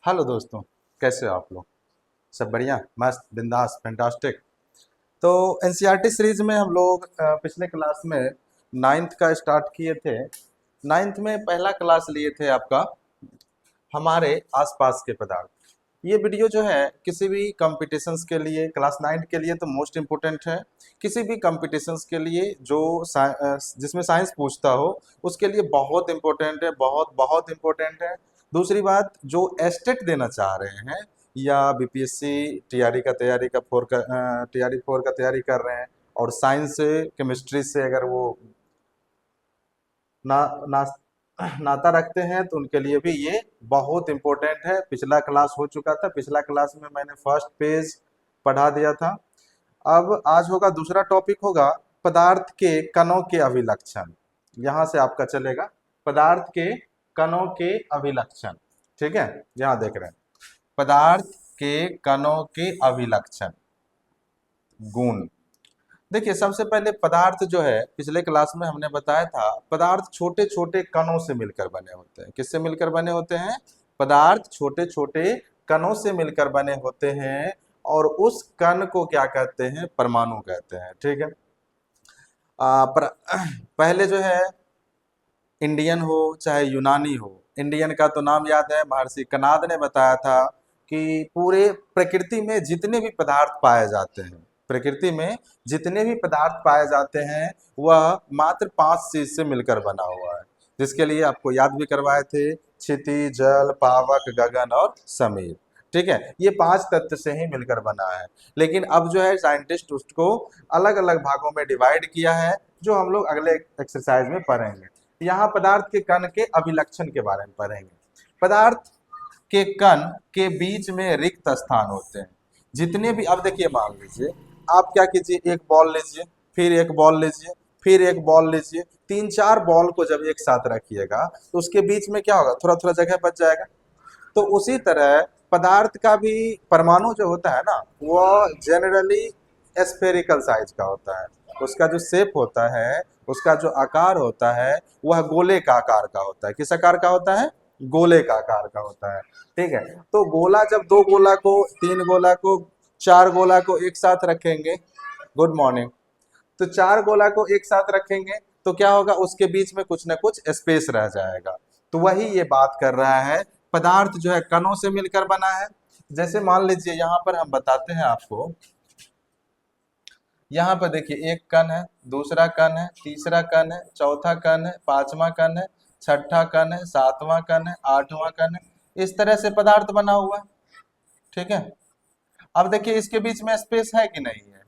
Hello दोस्तों। कैसे हो आप लोग? सब बढ़िया, मस्त, बिंदास, फैंटास्टिक। तो एनसीईआरटी सीरीज में हम लोग पिछले क्लास में नाइन्थ का स्टार्ट किए थे। नाइन्थ में पहला क्लास लिए थे आपका हमारे आसपास के पदार्थ। ये वीडियो जो है किसी भी कॉम्पिटिशन्स के लिए, क्लास नाइन्थ के लिए तो मोस्ट इम्पोर्टेंट है। किसी भी कॉम्पिटिशन्स के लिए जो जिसमें साइंस पूछता हो उसके लिए बहुत इम्पोर्टेंट है, बहुत बहुत इम्पोर्टेंट है। दूसरी बात, जो एस्टेट देना चाह रहे हैं या बीपीएससी टीआरई का तैयारी का टीआरई फोर का तैयारी कर रहे हैं और साइंस से केमिस्ट्री से अगर वो ना ना नाता रखते हैं तो उनके लिए भी ये बहुत इम्पोर्टेंट है। पिछला क्लास हो चुका था, पिछला क्लास में मैंने फर्स्ट पेज पढ़ा दिया था। अब आज होगा दूसरा टॉपिक, होगा पदार्थ के कणों के अभिलक्षण। यहाँ से आपका चलेगा पदार्थ के कणों के अभिलक्षण। ठीक है, यहाँ देख रहे हैं पदार्थ के कणों के अभिलक्षण गुण। देखिए, सबसे पहले पदार्थ जो है पिछले क्लास में हमने बताया था, पदार्थ छोटे छोटे कणों से मिलकर बने होते हैं। किससे मिलकर बने होते हैं? पदार्थ छोटे छोटे कणों से मिलकर बने होते हैं और उस कण को क्या कहते हैं? परमाणु कहते हैं। ठीक है। पहले जो है, इंडियन हो चाहे यूनानी हो, इंडियन का तो नाम याद है, महर्षि कणाद ने बताया था कि पूरे प्रकृति में जितने भी पदार्थ पाए जाते हैं, प्रकृति में जितने भी पदार्थ पाए जाते हैं वह मात्र 5 चीज से मिलकर बना हुआ है। जिसके लिए आपको याद भी करवाए थे, क्षिति, जल, पावक, गगन और समीर। ठीक है, ये 5 तत्व से ही मिलकर बना है। लेकिन अब जो है साइंटिस्ट उसको अलग अलग भागों में डिवाइड किया है, जो हम लोग अगले एक्सरसाइज में पढ़ेंगे। यहाँ पदार्थ के कण के अभिलक्षण के बारे में पढ़ेंगे। पदार्थ के कण के बीच में रिक्त स्थान होते हैं। जितने भी, अब देखिए, मान लीजिए आप क्या कीजिए, एक बॉल लीजिए, फिर एक बॉल लीजिए, फिर एक बॉल लीजिए, 3-4 बॉल को जब एक साथ रखिएगा तो उसके बीच में क्या होगा? थोड़ा थोड़ा जगह बच जाएगा। तो उसी तरह पदार्थ का भी परमाणु जो होता है ना, वह जनरली स्फेरिकल साइज का होता है। उसका जो शेप होता है, उसका जो आकार होता है, वह गोले का आकार का होता है। किस आकार का होता है? गोले का आकार का होता है। ठीक है। तो गोला, जब 2 गोला को, 3 गोला को, 4 गोला को एक साथ रखेंगे, गुड मॉर्निंग, तो 4 गोला को एक साथ रखेंगे तो क्या होगा? उसके बीच में कुछ ना कुछ स्पेस रह जाएगा। तो वही ये बात कर रहा है, पदार्थ जो है कणों से मिलकर बना है। जैसे मान लीजिए, यहाँ पर हम बताते हैं आपको, यहाँ पर देखिए, एक कण है, दूसरा कण है, तीसरा कण है, चौथा कण है, पांचवा कण है, छठा कण है, सातवां कण है, आठवां कण है। इस तरह से पदार्थ बना हुआ है। ठीक है। अब देखिए, इसके बीच में स्पेस है कि नहीं है?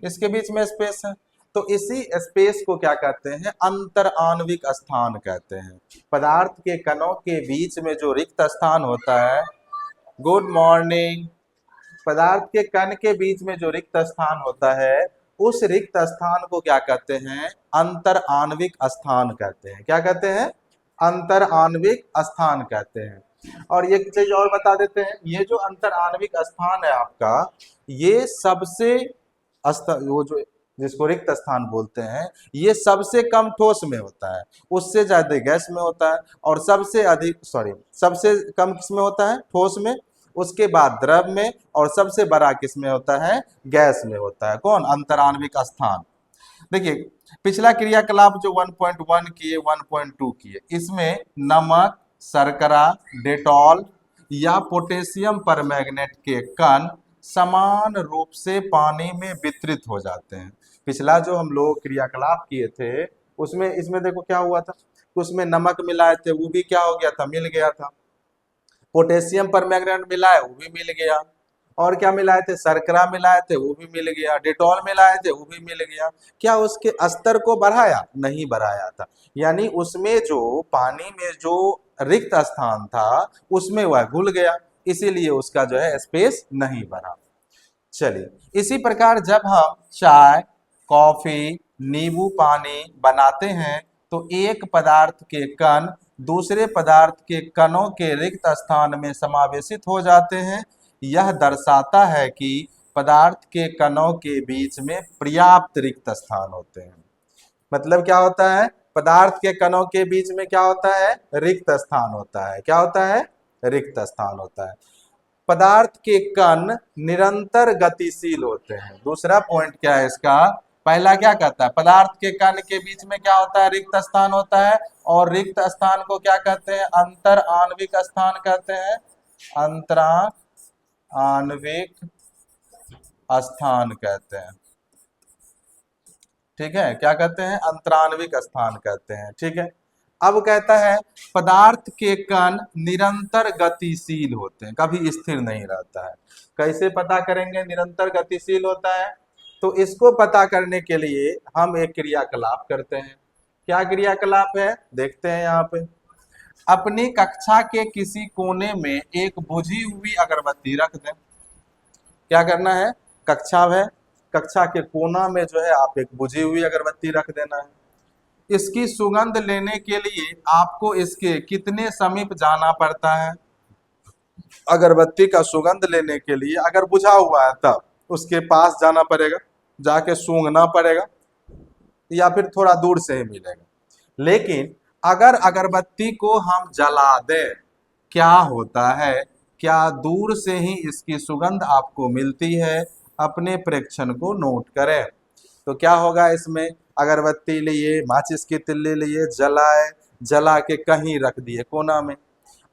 इसके बीच में स्पेस है। तो इसी स्पेस को क्या कहते हैं? अंतर आणविक स्थान कहते हैं। पदार्थ के कणों के बीच में जो रिक्त स्थान होता है, गुड मॉर्निंग, पदार्थ के कण के बीच में जो रिक्त स्थान होता है, उस रिक्त स्थान को क्या कहते हैं? अंतर आणविक स्थान कहते हैं। क्या कहते हैं? अंतर आणविक स्थान कहते हैं। और एक चीज और बता देते हैं, ये जो अंतर आणविक स्थान है आपका, ये सबसे वो जो, जिसको रिक्त स्थान बोलते हैं, ये सबसे कम ठोस में होता है, उससे ज्यादा गैस में होता है, और सबसे अधिक, सॉरी, सबसे कम किस में होता है? ठोस में, उसके बाद द्रव में, और सबसे बड़ा किस में होता है? गैस में होता है। कौन? अंतराण्विक स्थान। देखिए, पिछला क्रियाकलाप जो 1.1 किए, 1.2 किए, इसमें नमक, शर्करा, डेटॉल या पोटेशियम परमैंगनेट के कण समान रूप से पानी में वितरित हो जाते हैं। पिछला जो हम लोग क्रियाकलाप किए थे, उसमें, इसमें देखो क्या हुआ था, उसमें नमक मिलाए थे, वो भी क्या हो गया था? मिल गया था। पोटेशियम परमैंगनेट मिलाए, वो भी मिल गया। और क्या मिलाए थे? शर्करा मिलाए थे, वो भी मिल गया। डेटॉल मिलाए थे, वो भी मिल गया। क्या उसके स्तर को बढ़ाया? नहीं बढ़ाया था। यानी उसमें जो पानी में जो रिक्त स्थान था, उसमें वह घुल गया, इसीलिए उसका जो है स्पेस नहीं बढ़ा। चलिए, इसी प्रकार जब हम चाय, कॉफी, नींबू पानी बनाते हैं तो एक पदार्थ के कण दूसरे पदार्थ के कणों के रिक्त स्थान में समावेशित हो जाते हैं। यह दर्शाता है कि पदार्थ के कणों के बीच में पर्याप्त रिक्त स्थान होते हैं। मतलब क्या होता है? पदार्थ के कणों के बीच में क्या होता है? रिक्त स्थान होता है। क्या होता है? रिक्त स्थान होता है। पदार्थ के कण निरंतर गतिशील होते हैं। दूसरा पॉइंट क्या है इसका, पहला क्या कहता है, पदार्थ के कण के बीच में क्या होता है, रिक्त स्थान होता है, और रिक्त स्थान को क्या कहते हैं, अंतर आणविक स्थान कहते हैं, अंतरा आणविक स्थान कहते हैं। ठीक है, क्या कहते हैं, अंतराणविक स्थान कहते हैं। ठीक है, अब कहता है पदार्थ के कण निरंतर गतिशील होते हैं, कभी स्थिर नहीं रहता है। कैसे पता करेंगे निरंतर गतिशील होता है, तो इसको पता करने के लिए हम एक क्रियाकलाप करते हैं। क्या क्रियाकलाप है, देखते हैं यहाँ पे। अपनी कक्षा के किसी कोने में एक बुझी हुई अगरबत्ती रख दें। क्या करना है, कक्षा है, कक्षा के कोना में जो है आप एक बुझी हुई अगरबत्ती रख देना है। इसकी सुगंध लेने के लिए आपको इसके कितने समीप जाना पड़ता है। अगरबत्ती का सुगंध लेने के लिए अगर बुझा हुआ है तब उसके पास जाना पड़ेगा, जाके सूंघना पड़ेगा, या फिर थोड़ा दूर से ही मिलेगा। लेकिन अगर अगरबत्ती को हम जला दें, क्या होता है, क्या दूर से ही इसकी सुगंध आपको मिलती है। अपने प्रेक्षण को नोट करें। तो क्या होगा इसमें, अगरबत्ती लिए, माचिस की तिल्ली लिए, जलाए, जला के कहीं रख दिए कोना में।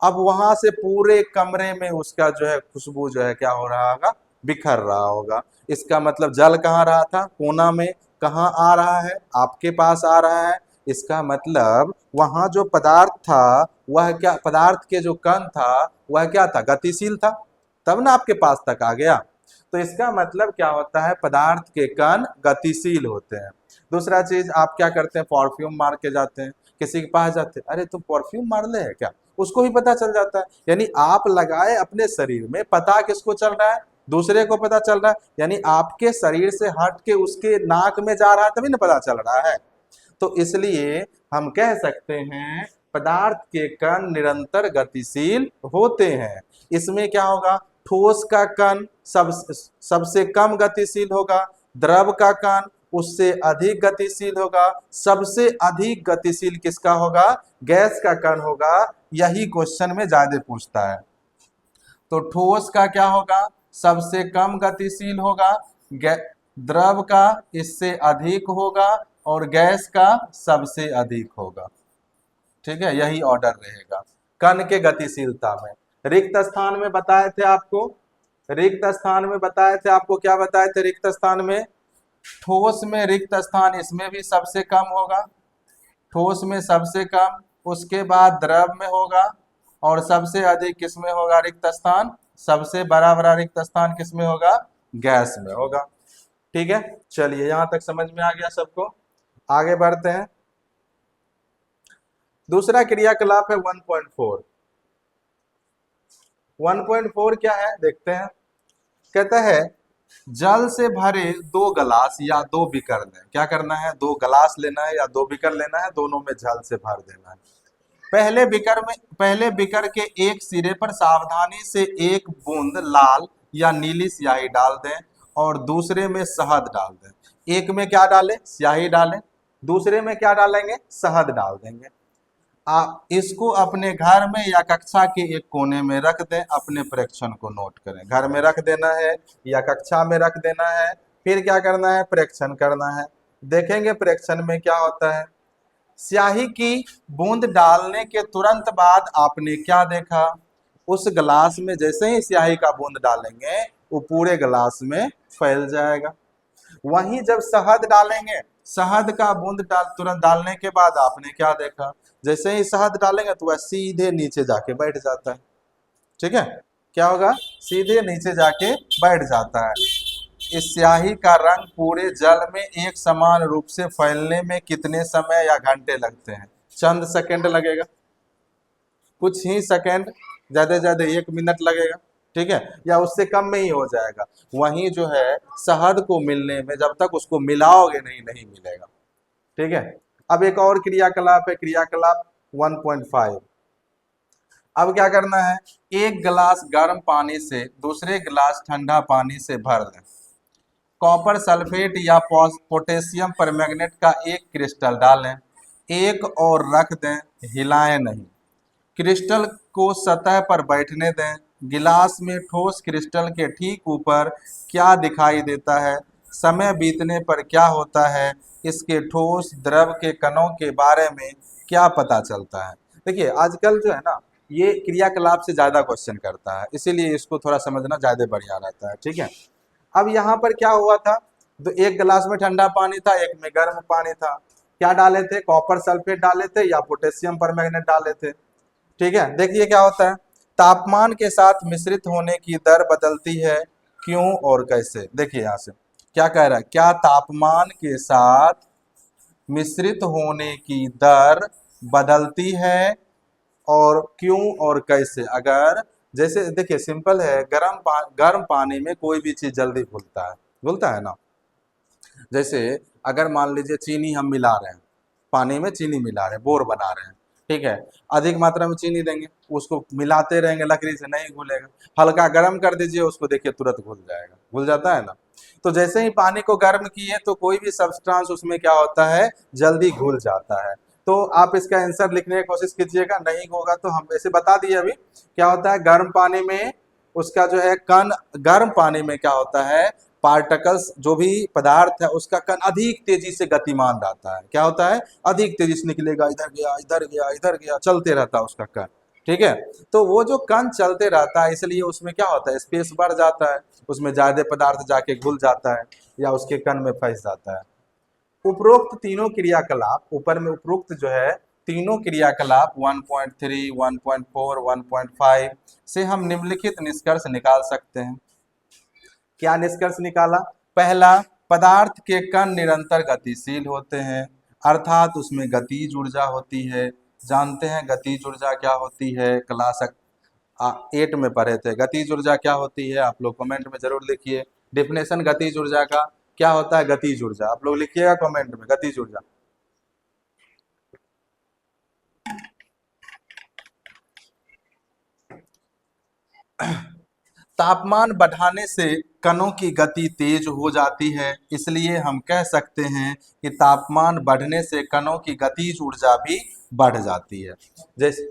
अब वहां से पूरे कमरे में उसका जो है खुशबू जो है क्या हो रहा होगा, बिखर रहा होगा। इसका मतलब जल कहाँ रहा था, कोना में। कहाँ आ रहा है, आपके पास आ रहा है। इसका मतलब वहां जो पदार्थ था वह क्या, पदार्थ के जो कण था वह क्या था, गतिशील था, तब ना आपके पास तक आ गया। तो इसका मतलब क्या होता है, पदार्थ के कण गतिशील होते हैं। दूसरा चीज, आप क्या करते हैं, परफ्यूम मार के जाते हैं, किसी के पास जाते हैं, अरे तुम परफ्यूम मार ले है क्या, उसको भी पता चल जाता है। यानी आप लगाए अपने शरीर में, पता किसको चल रहा है, दूसरे को पता चल रहा है। यानी आपके शरीर से हट के उसके नाक में जा रहा है तभी ना पता चल रहा है। तो इसलिए हम कह सकते हैं पदार्थ के कण निरंतर गतिशील होते हैं। इसमें क्या होगा, ठोस का कण सबसे कम गतिशील होगा, द्रव का कण उससे अधिक गतिशील होगा, सबसे अधिक गतिशील किसका होगा, गैस का कण होगा। यही क्वेश्चन में ज्यादा पूछता है। तो ठोस का क्या होगा, सबसे कम गतिशील होगा, द्रव का इससे अधिक होगा, और गैस का सबसे अधिक होगा। ठीक है, यही ऑर्डर रहेगा कण के गतिशीलता में। रिक्त स्थान में बताए थे आपको, रिक्त स्थान में बताए थे आपको, क्या बताए थे रिक्त स्थान में, ठोस में रिक्त स्थान इसमें भी सबसे कम होगा, ठोस में सबसे कम, उसके बाद द्रव में होगा, और सबसे अधिक किसमें होगा रिक्त स्थान, सबसे बड़ा बड़ा रिक्त स्थान किसमें होगा, गैस में होगा। ठीक है, चलिए यहां तक समझ में आ गया सबको, आगे बढ़ते हैं। दूसरा क्रियाकलाप है 1.4। 1.4 क्या है देखते हैं। कहता है जल से भरे 2 गिलास या 2 बीकर लें। क्या करना है, 2 गिलास लेना है या 2 बीकर लेना है, दोनों में जल से भर देना है। पहले बीकर के एक सिरे पर सावधानी से 1 बूंद लाल या नीली स्याही डाल दें, और दूसरे में शहद डाल दें। एक में क्या डालें, स्याही डालें, दूसरे में क्या डालेंगे, शहद डाल देंगे। आप इसको अपने घर में या कक्षा के एक कोने में रख दें, अपने प्रेक्षण को नोट करें। घर में रख देना है या कक्षा में रख देना है, फिर क्या करना है, प्रेक्षण करना है। देखेंगे प्रेक्षण में क्या होता है। स्याही की बूंद डालने के तुरंत बाद आपने क्या देखा, उस गिलास में जैसे ही स्याही का बूंद डालेंगे वो पूरे गिलास में फैल जाएगा। वहीं जब शहद डालेंगे, शहद का बूंद तुरंत डालने के बाद आपने क्या देखा, जैसे ही शहद डालेंगे तो वह सीधे नीचे जाके बैठ जाता है। ठीक है, क्या होगा, सीधे नीचे जाके बैठ जाता है। इस स्याही का रंग पूरे जल में एक समान रूप से फैलने में कितने समय या घंटे लगते हैं, चंद सेकंड लगेगा, कुछ ही सेकंड, ज्यादा से ज्यादा 1 मिनट लगेगा। ठीक है, या उससे कम में ही हो जाएगा। वहीं जो है शहद को मिलने में जब तक उसको मिलाओगे नहीं मिलेगा। ठीक है, अब एक और क्रियाकलाप है, क्रियाकलाप 1.5। अब क्या करना है, 1 गिलास गर्म पानी से दूसरे गिलास ठंडा पानी से भर दें। कॉपर सल्फेट या पोटेशियम परमैंगनेट का 1 क्रिस्टल डालें, एक और रख दें, हिलाएं नहीं, क्रिस्टल को सतह पर बैठने दें। गिलास में ठोस क्रिस्टल के ठीक ऊपर क्या दिखाई देता है? समय बीतने पर क्या होता है? इसके ठोस द्रव के कणों के बारे में क्या पता चलता है? देखिए आजकल जो है ना, ये क्रियाकलाप से ज्यादा क्वेश्चन करता है, इसीलिए इसको थोड़ा समझना ज्यादा बढ़िया रहता है। ठीक है, अब यहाँ पर क्या हुआ था, तो एक गिलास में ठंडा पानी था, एक में गर्म पानी था। क्या डाले थे? कॉपर सल्फेट डाले थे या पोटेशियम परमैंगनेट डाले थे। ठीक है, देखिए क्या होता है, तापमान के साथ मिश्रित होने की दर बदलती है, क्यों और कैसे? देखिए यहाँ से क्या कह रहा है, क्या तापमान के साथ मिश्रित होने की दर बदलती है और क्यों और कैसे? अगर जैसे देखिए सिंपल है, गर्म पानी में कोई भी चीज जल्दी घुलता है ना। जैसे अगर मान लीजिए चीनी हम मिला रहे हैं, पानी में चीनी मिला रहे हैं, बोर बना रहे हैं, ठीक है, अधिक मात्रा में चीनी देंगे, उसको मिलाते रहेंगे, लकड़ी से नहीं घुलेगा। हल्का गर्म कर दीजिए उसको, देखिए तुरंत घुल जाएगा, घुल जाता है ना। तो जैसे ही पानी को गर्म किए तो कोई भी सब्सटेंस उसमें क्या होता है, जल्दी घुल जाता है। तो आप इसका आंसर लिखने की कोशिश कीजिएगा, नहीं होगा तो हम ऐसे बता दिए अभी क्या होता है, गर्म पानी में उसका जो है कण, गर्म पानी में क्या होता है, पार्टिकल्स जो भी पदार्थ है उसका कण अधिक तेजी से गतिमान रहता है। क्या होता है, अधिक तेजी से निकलेगा, इधर गया इधर गया इधर गया, चलते रहता है उसका कण। ठीक है, तो वो जो कण चलते रहता है इसलिए उसमें क्या होता है, स्पेस बढ़ जाता है, उसमें ज्यादा पदार्थ जाके घुल जाता है या उसके कण में फंस जाता है। उपरोक्त तीनों क्रियाकलाप, ऊपर में उपरोक्त जो है तीनों क्रियाकलाप 1.3, 1.4, 1.5 से हम निम्नलिखित निष्कर्ष निकाल सकते हैं। क्या निष्कर्ष निकाला? पहला, पदार्थ के कण निरंतर गतिशील होते हैं, अर्थात उसमें गतिज ऊर्जा होती है। जानते हैं गतिज ऊर्जा क्या होती है, क्लास 8 में पढ़े थे। गतिज ऊर्जा क्या होती है आप लोग कमेंट में जरूर लिखिए। डिफिनेशन गतिज ऊर्जा का क्या होता है, गतिज ऊर्जा आप लोग लिखिएगा कमेंट में, गतिज ऊर्जा। तापमान बढ़ाने से कणों की गति तेज हो जाती है, इसलिए हम कह सकते हैं कि तापमान बढ़ने से कणों की गतिज ऊर्जा भी बढ़ जाती है। जैसे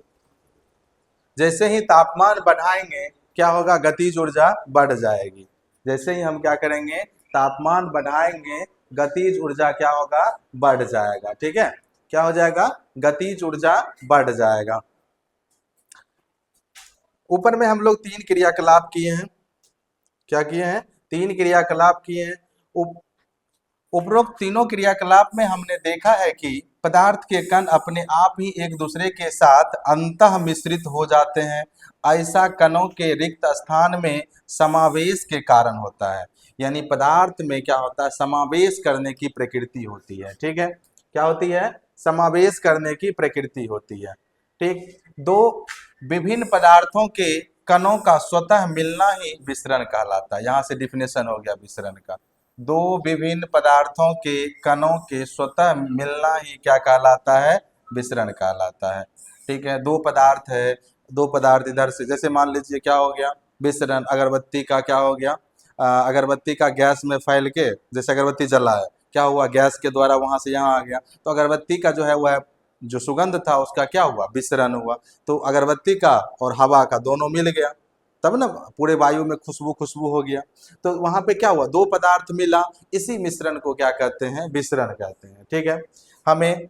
जैसे ही तापमान बढ़ाएंगे क्या होगा, गतिज ऊर्जा बढ़ जाएगी। जैसे ही हम क्या करेंगे, तापमान बढ़ाएंगे, गतिज ऊर्जा क्या होगा, बढ़ जाएगा। ठीक है, क्या हो जाएगा, गतिज ऊर्जा बढ़ जाएगा। ऊपर में हम लोग 3 क्रियाकलाप किए हैं। क्या किए हैं, 3 क्रियाकलाप किए हैं। उपरोक्त तीनों क्रियाकलाप में हमने देखा है कि पदार्थ के कण अपने आप ही एक दूसरे के साथ अंतः मिश्रित हो जाते हैं। ऐसा कणों के रिक्त स्थान में समावेश के कारण होता है। यानी पदार्थ में क्या होता है, समावेश करने की प्रकृति होती है। ठीक है, क्या होती है, समावेश करने की प्रकृति होती है। ठीक, दो विभिन्न पदार्थों के कणों का स्वतः मिलना ही विसरण कहलाता है। यहाँ से डिफिनेशन हो गया विसरण का। दो विभिन्न पदार्थों के कणों के स्वतः मिलना ही क्या कहलाता है, विसरण कहलाता है। ठीक है, दो पदार्थ है, दो पदार्थ इधर से, जैसे मान लीजिए क्या हो गया, विसरण। अगरबत्ती का क्या हो गया, अगरबत्ती का गैस में फैल के, जैसे अगरबत्ती जला है, क्या हुआ, गैस के द्वारा वहां से यहाँ आ गया, तो अगरबत्ती का जो है वह जो सुगंध था उसका क्या हुआ, विसरण हुआ। तो अगरबत्ती का और हवा का दोनों मिल गया, तब ना पूरे वायु में खुशबू खुशबू हो गया। तो वहां पे क्या हुआ, दो पदार्थ मिला, इसी मिश्रण को क्या कहते हैं, विसरण कहते हैं। ठीक है, हमें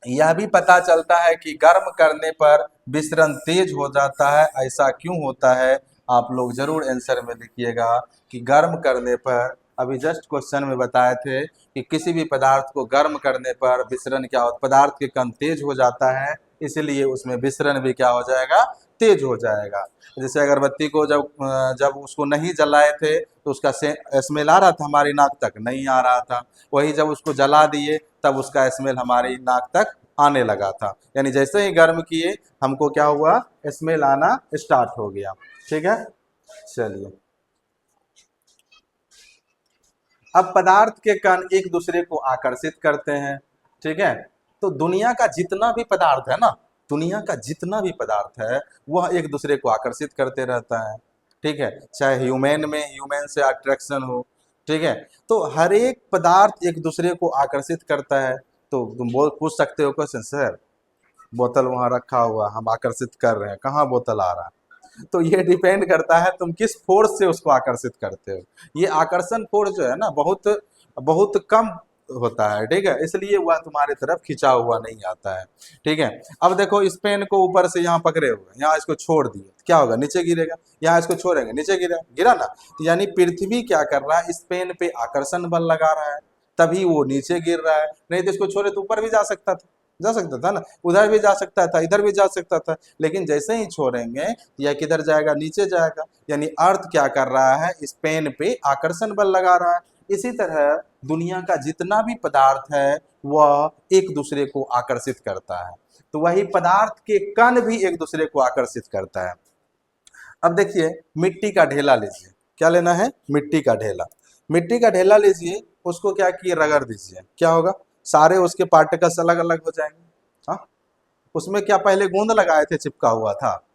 यह भी पता चलता है कि गर्म करने पर विसरण तेज हो जाता है, ऐसा क्यों होता है? आप लोग जरूर आंसर में लिखिएगा कि गर्म करने पर, अभी जस्ट क्वेश्चन में बताए थे कि किसी भी पदार्थ को गर्म करने पर विसरण क्या होता, पदार्थ के कण तेज हो जाता है, इसलिए उसमें विसरण भी क्या हो जाएगा, तेज हो जाएगा। जैसे अगरबत्ती को जब उसको नहीं जलाए थे तो उसका स्मेल आ रहा था हमारी नाक तक, नहीं आ रहा था। वही जब उसको जला दिए तब उसका स्मेल हमारी नाक तक आने लगा था। यानी जैसे ही गर्म किए हमको क्या हुआ, स्मेल आना स्टार्ट हो गया। ठीक है, चलिए अब पदार्थ के कण एक दूसरे को आकर्षित करते हैं। ठीक है, तो दुनिया का जितना भी पदार्थ है ना, दुनिया का जितना भी पदार्थ है वह एक दूसरे को आकर्षित करते रहता है। ठीक है, चाहे ह्यूमन में ह्यूमन से अट्रैक्शन हो। ठीक है, तो हर एक पदार्थ एक दूसरे को आकर्षित करता है। तो तुम बोल पूछ सकते हो क्वेश्चन, सर बोतल वहां रखा हुआ, हम आकर्षित कर रहे हैं, कहाँ बोतल आ रहा है। तो ये डिपेंड करता है तुम किस फोर्स से उसको आकर्षित करते हो। ये आकर्षण फोर्स जो है ना बहुत बहुत कम होता है, ठीक है, इसलिए वह तुम्हारे तरफ खिंचा हुआ नहीं आता है। ठीक है, अब देखो इस पेन को ऊपर से यहाँ पकड़े हुए, यहाँ इसको छोड़ दिए, क्या होगा, नीचे गिरेगा। यहाँ इसको छोड़ेंगे, नीचे गिरा गिरा ना। तो यानी पृथ्वी क्या कर रहा है, इस पेन पे आकर्षण बल लगा रहा है, तभी वो नीचे गिर रहा है। नहीं तो इसको छोड़े तो ऊपर भी जा सकता था, जा सकता था ना, उधर भी जा सकता था, इधर भी जा सकता था, लेकिन जैसे ही छोड़ेंगे यह किधर जाएगा, नीचे जाएगा। यानी अर्थ क्या कर रहा है, इस पेन पे आकर्षण बल लगा रहा है। इसी तरह दुनिया का जितना भी पदार्थ है वह एक दूसरे को आकर्षित करता है। तो वही पदार्थ के कण भी एक दूसरे को आकर्षित करता है। अब देखिए मिट्टी का ढेला लीजिए, क्या लेना है, मिट्टी का ढेला। मिट्टी का ढेला लीजिए, उसको क्या किए, रगड़ दीजिए, क्या होगा, सारे उसके पार्टिकल्स अलग अलग हो जाएंगे। हाँ, उसमें क्या पहले गोंद लगाए थे, चिपका हुआ था,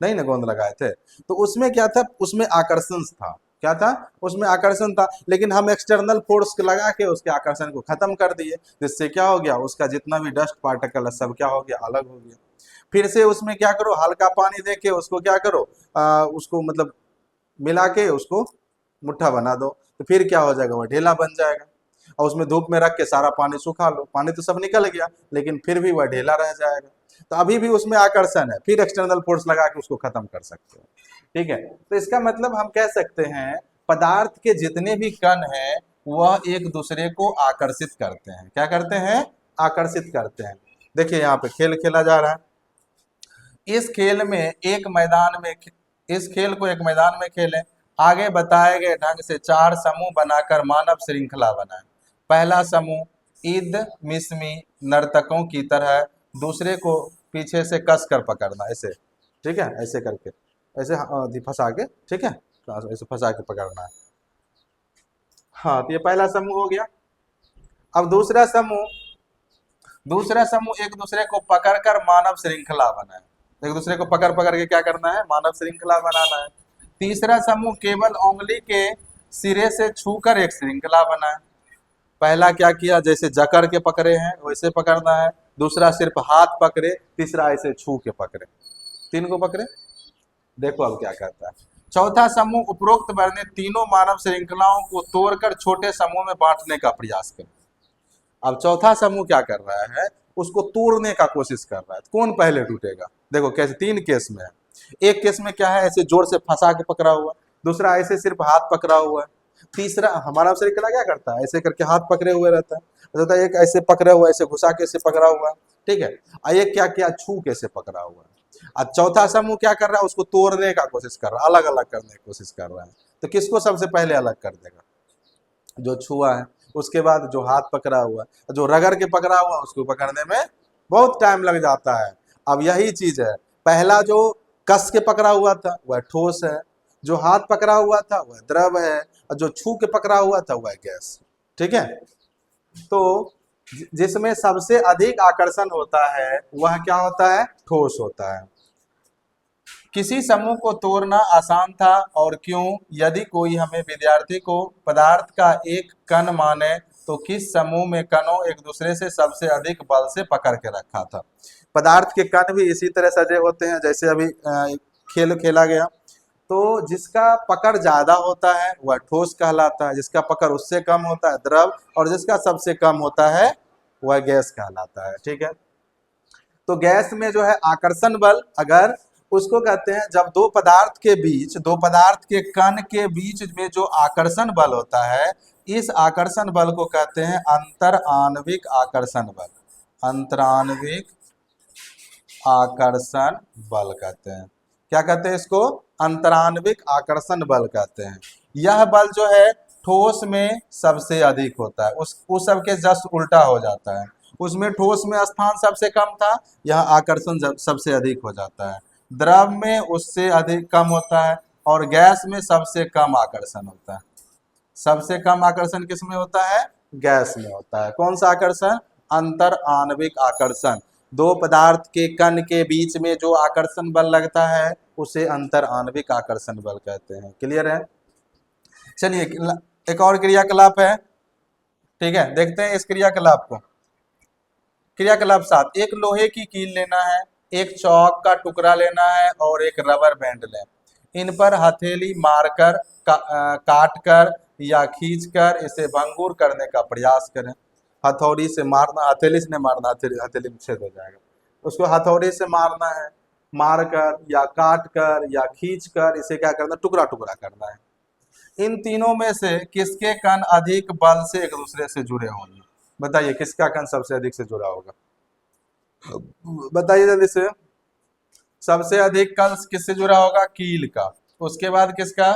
नहीं ना, गोंद लगाए थे, तो उसमें क्या था, उसमें आकर्षण था, क्या था, उसमें आकर्षण था, लेकिन हम एक्सटर्नल फोर्स लगा के उसके आकर्षण को खत्म कर दिए, जिससे क्या हो गया, उसका जितना भी डस्ट पार्टिकल है सब क्या हो गया, अलग हो गया। फिर से उसमें क्या करो, हल्का पानी दे के उसको क्या करो, उसको मतलब मिला के उसको मुट्ठा बना दो, तो फिर क्या हो जाएगा, वह ढेला बन जाएगा। और उसमें धूप में रख के सारा पानी सुखा लो, पानी तो सब निकल गया, लेकिन फिर भी वह ढेला रह जाएगा। तो अभी भी उसमें आकर्षण है, फिर एक्सटर्नल फोर्स लगा के उसको खत्म कर सकते हो। ठीक है, तो इसका मतलब हम कह सकते हैं पदार्थ के जितने भी कण हैं वह एक दूसरे को आकर्षित करते हैं, क्या करते हैं, आकर्षित करते हैं। देखिए यहाँ पे खेल खेला जा रहा है, इस खेल में एक मैदान में, इस खेल को एक मैदान में खेलें, आगे बताए गए ढंग से चार समूह बनाकर मानव श्रृंखला बनाएं। पहला समूह ईद मिस्मी नर्तकों की तरह दूसरे को पीछे से कस कर पकड़ना, ऐसे, ठीक है, ऐसे करके, ऐसे फंसा के, ठीक है, ऐसे फंसा के पकड़ना है। हाँ, तो ये पहला समूह हो गया। अब दूसरा समूह एक दूसरे को पकड़कर मानव श्रृंखला बनाए, एक दूसरे को पकड़ पकड़ के क्या करना है, मानव श्रृंखला बनाना है। तीसरा समूह केवल उंगली के सिरे से छूकर एक श्रृंखला बनाए। पहला क्या किया, जैसे जकड़ के पकड़े हैं वैसे पकड़ना है, दूसरा सिर्फ हाथ पकड़े, तीसरा ऐसे छू के पकड़े, तीन को पकड़े। देखो अब क्या कहता है। चौथा समूह उपरोक्त वर्णित तीनों मानव श्रृंखलाओं को तोड़कर छोटे समूह में बांटने का प्रयास करे। अब चौथा समूह क्या कर रहा है, उसको तोड़ने का कोशिश कर रहा है। कौन पहले टूटेगा, देखो कैसे, तीन केस में है। एक केस में क्या है, ऐसे जोर से फंसा के पकड़ा हुआ, दूसरा ऐसे सिर्फ हाथ पकड़ा हुआ है, तीसरा हमारा श्रृंखला क्या करता है, ऐसे करके हाथ पकड़े हुए रहता है, एक ऐसे पकड़ा हुआ, ऐसे घुसा के ऐसे पकड़ा हुआ है, ठीक है, और एक क्या किया, छू के से पकड़ा हुआ है। अब चौथा समूह क्या कर रहा है, उसको तोड़ने का कोशिश कर रहा है, अलग अलग करने की कोशिश कर रहा है। तो किसको सबसे पहले अलग कर देगा, जो छुआ है, उसके बाद जो हाथ पकड़ा हुआ है, जो रगड़ के पकड़ा हुआ उसको पकड़ने में बहुत टाइम लग जाता है। अब यही चीज है, पहला जो कस के पकड़ा हुआ था वह ठोस है, जो हाथ पकड़ा हुआ था वह द्रव है, और जो छू के पकड़ा हुआ था वह गैस। ठीक है, तो जिसमें सबसे अधिक आकर्षण होता है वह क्या होता है, ठोस होता है। किसी समूह को तोड़ना आसान था, और क्यों, यदि कोई हमें विद्यार्थी को पदार्थ का एक कण माने तो किस समूह में कणों एक दूसरे से सबसे अधिक बल से पकड़ के रखा था। पदार्थ के कण भी इसी तरह सजे होते हैं जैसे अभी खेल खेला गया। तो जिसका पकड़ ज्यादा होता है वह ठोस कहलाता है, जिसका पकड़ उससे कम होता है द्रव, और जिसका सबसे कम होता है वह गैस कहलाता है। ठीक है, तो गैस में जो है आकर्षण बल, अगर उसको कहते हैं जब दो पदार्थ के बीच, दो पदार्थ के कण के बीच में जो आकर्षण बल होता है, इस आकर्षण बल को कहते हैं अंतर आणविक आकर्षण बल। अंतराणविक आकर्षण बल कहते हैं, क्या कहते हैं इसको, अंतराणविक आकर्षण बल कहते हैं। यह बल जो है ठोस में सबसे अधिक होता है, उस सब के जस्ट उल्टा हो जाता है। उसमें ठोस में स्थान सबसे कम था, यह आकर्षण सबसे अधिक हो जाता है। द्रव में उससे अधिक कम होता है, और गैस में सबसे कम आकर्षण होता है। सबसे कम आकर्षण किस में होता है, गैस में होता है। कौन सा आकर्षण, अंतर आणविक आकर्षण। दो पदार्थ के कण के बीच में जो आकर्षण बल लगता है उसे अंतर आणविक आकर्षण बल कहते हैं। क्लियर है, चलिए एक और क्रियाकलाप है, ठीक है, देखते हैं इस क्रियाकलाप को। क्रियाकलाप 7, एक लोहे की कील लेना है, एक चौक का टुकड़ा लेना है और एक रबर बैंड लें। इन पर हथेली मारकर काट कर या खींच कर इसे भंगुर करने का प्रयास करें। हथौड़ी से मारना, हथेली से नहीं मारना, हथेली में छेद हो जाएगा। उसको हथौड़ी से मारना है, मार कर या काट कर या खींच कर इसे क्या करना, टुकड़ा टुकड़ा करना है। इन तीनों में से किसके कण अधिक बल से एक दूसरे से जुड़े होंगे? बताइए किसका कण सबसे अधिक से जुड़ा होगा? बताइए जल्दी से। सबसे अधिक कण किससे जुड़ा होगा? कील का। उसके बाद किसका?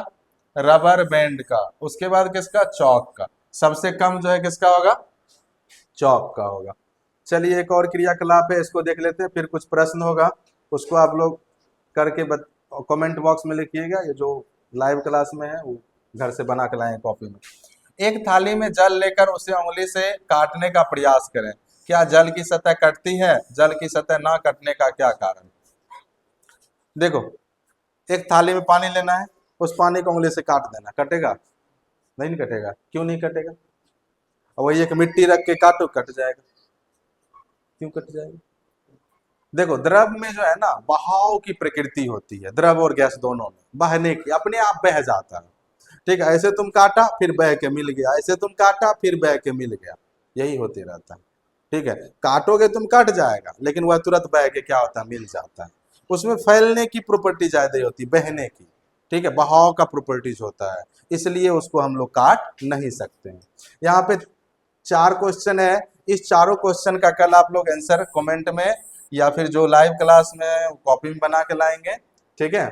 रबर बैंड का। उसके बाद किसका? चौक का। सबसे कम जो है किसका होगा? चौक का होगा। चलिए एक और क्रियाकलाप है, इसको देख लेते हैं, फिर कुछ प्रश्न होगा, उसको आप लोग करके कमेंट बॉक्स में लिखिएगा। ये जो लाइव क्लास में है वो घर से बना के लाएं कॉपी में। एक थाली में जल लेकर उसे उंगली से काटने का प्रयास करें। क्या जल की सतह कटती है? जल की सतह ना कटने का क्या कारण? देखो, एक थाली में पानी लेना है, उस पानी को उंगली से काट देना, कटेगा? नहीं कटेगा। क्यों नहीं कटेगा? और वही एक मिट्टी रख के काटो, कट जाएगा। क्यों कट जाएगा? देखो, द्रव में जो है ना बहाव की प्रकृति होती है, द्रव और गैस दोनों में बहने की, अपने आप बह जाता है। ठीक है, ऐसे तुम काटा फिर बह के मिल गया, ऐसे तुम काटा फिर बह के मिल गया, यही होते रहता है। ठीक है, काटोगे तुम कट जाएगा, लेकिन वह तुरंत बह के क्या होता है, मिल जाता है। उसमें फैलने की प्रॉपर्टी ज्यादा होती है, बहने की। ठीक है, बहाव का प्रॉपर्टीज होता है, इसलिए उसको हम लोग काट नहीं सकते हैं। यहाँ पे 4 क्वेश्चन है, इस चारों क्वेश्चन का कल आप लोग आंसर कमेंट में या फिर जो लाइव क्लास में कॉपी में बना के लाएंगे। ठीक है,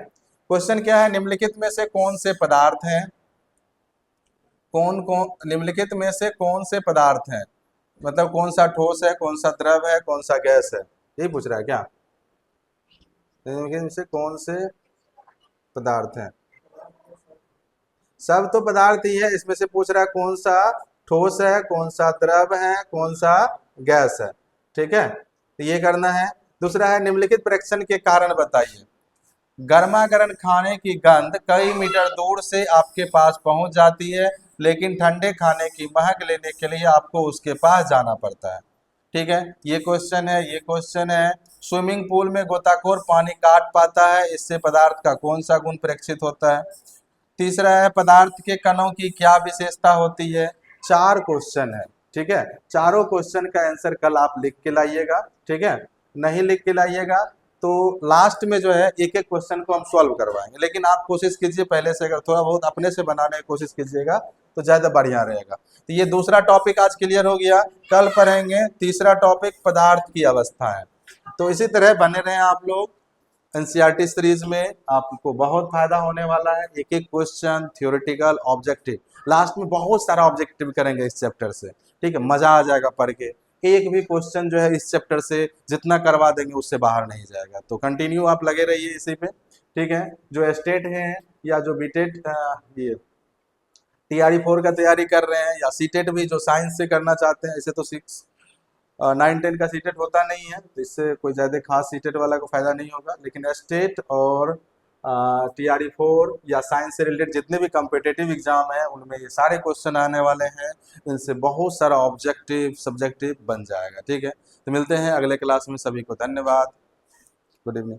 क्वेश्चन क्या है? निम्नलिखित में से कौन से पदार्थ हैं, कौन कौन निम्नलिखित में से कौन से पदार्थ हैं, मतलब कौन सा ठोस है, कौन सा द्रव है, कौन सा गैस है, यही पूछ रहा है क्या? निम्नलिखित में से कौन से पदार्थ हैं? सब तो पदार्थ ही है, इसमें से पूछ रहा है कौन सा ठोस है, कौन सा द्रव है, कौन सा गैस है। ठीक है, तो ये करना है। दूसरा है निम्नलिखित परीक्षण के कारण बताइए। गर्मा गर्म खाने की गंध कई मीटर दूर से आपके पास पहुंच जाती है, लेकिन ठंडे खाने की महक लेने के लिए आपको उसके पास जाना पड़ता है। ठीक है, ये क्वेश्चन है, ये क्वेश्चन है। स्विमिंग पूल में गोताखोर पानी काट पाता है, इससे पदार्थ का कौन सा गुण परीक्षित होता है? तीसरा है पदार्थ के कणों की क्या विशेषता होती है? 4 क्वेश्चन है। ठीक है, चारों क्वेश्चन का आंसर कल आप लिख के लाइएगा। ठीक है, नहीं लिख के लाइएगा तो लास्ट में जो है एक एक क्वेश्चन को हम सॉल्व करवाएंगे, लेकिन आप कोशिश कीजिए पहले से, अगर थोड़ा बहुत अपने से बनाने की कोशिश कीजिएगा तो ज्यादा बढ़िया रहेगा। तो ये दूसरा टॉपिक आज क्लियर हो गया। कल पढ़ेंगे तीसरा टॉपिक, पदार्थ की अवस्था है। तो इसी तरह बने रहें आप लोग। एनसीईआरटी सीरीज में आपको बहुत फायदा होने वाला है। एक एक क्वेश्चन, थ्योरेटिकल, ऑब्जेक्टिव, लास्ट में बहुत सारा ऑब्जेक्टिव करेंगे इस चैप्टर से। ठीक है, मजा आ जाएगा पढ़ के। एक भी क्वेश्चन जो है इस चैप्टर से जितना करवा देंगे उससे बाहर नहीं जाएगा। तो कंटिन्यू आप लगे रहिए इसी पे। ठीक है, जो स्टेट है या जो बीटेट, ये TRE 4 का तैयारी कर रहे हैं, या सीटेट भी जो साइंस से करना चाहते हैं, ऐसे तो 9-10 का सीटेट होता नहीं है, तो इससे कोई ज़्यादा खास सीटेट वाला को फायदा नहीं होगा। लेकिन स्टेट और TRE 4 या साइंस से रिलेटेड जितने भी कम्पिटेटिव एग्जाम हैं उनमें ये सारे क्वेश्चन आने वाले हैं। इनसे बहुत सारा ऑब्जेक्टिव सब्जेक्टिव बन जाएगा। ठीक है, तो मिलते हैं अगले क्लास में। सभी को धन्यवाद। Good evening.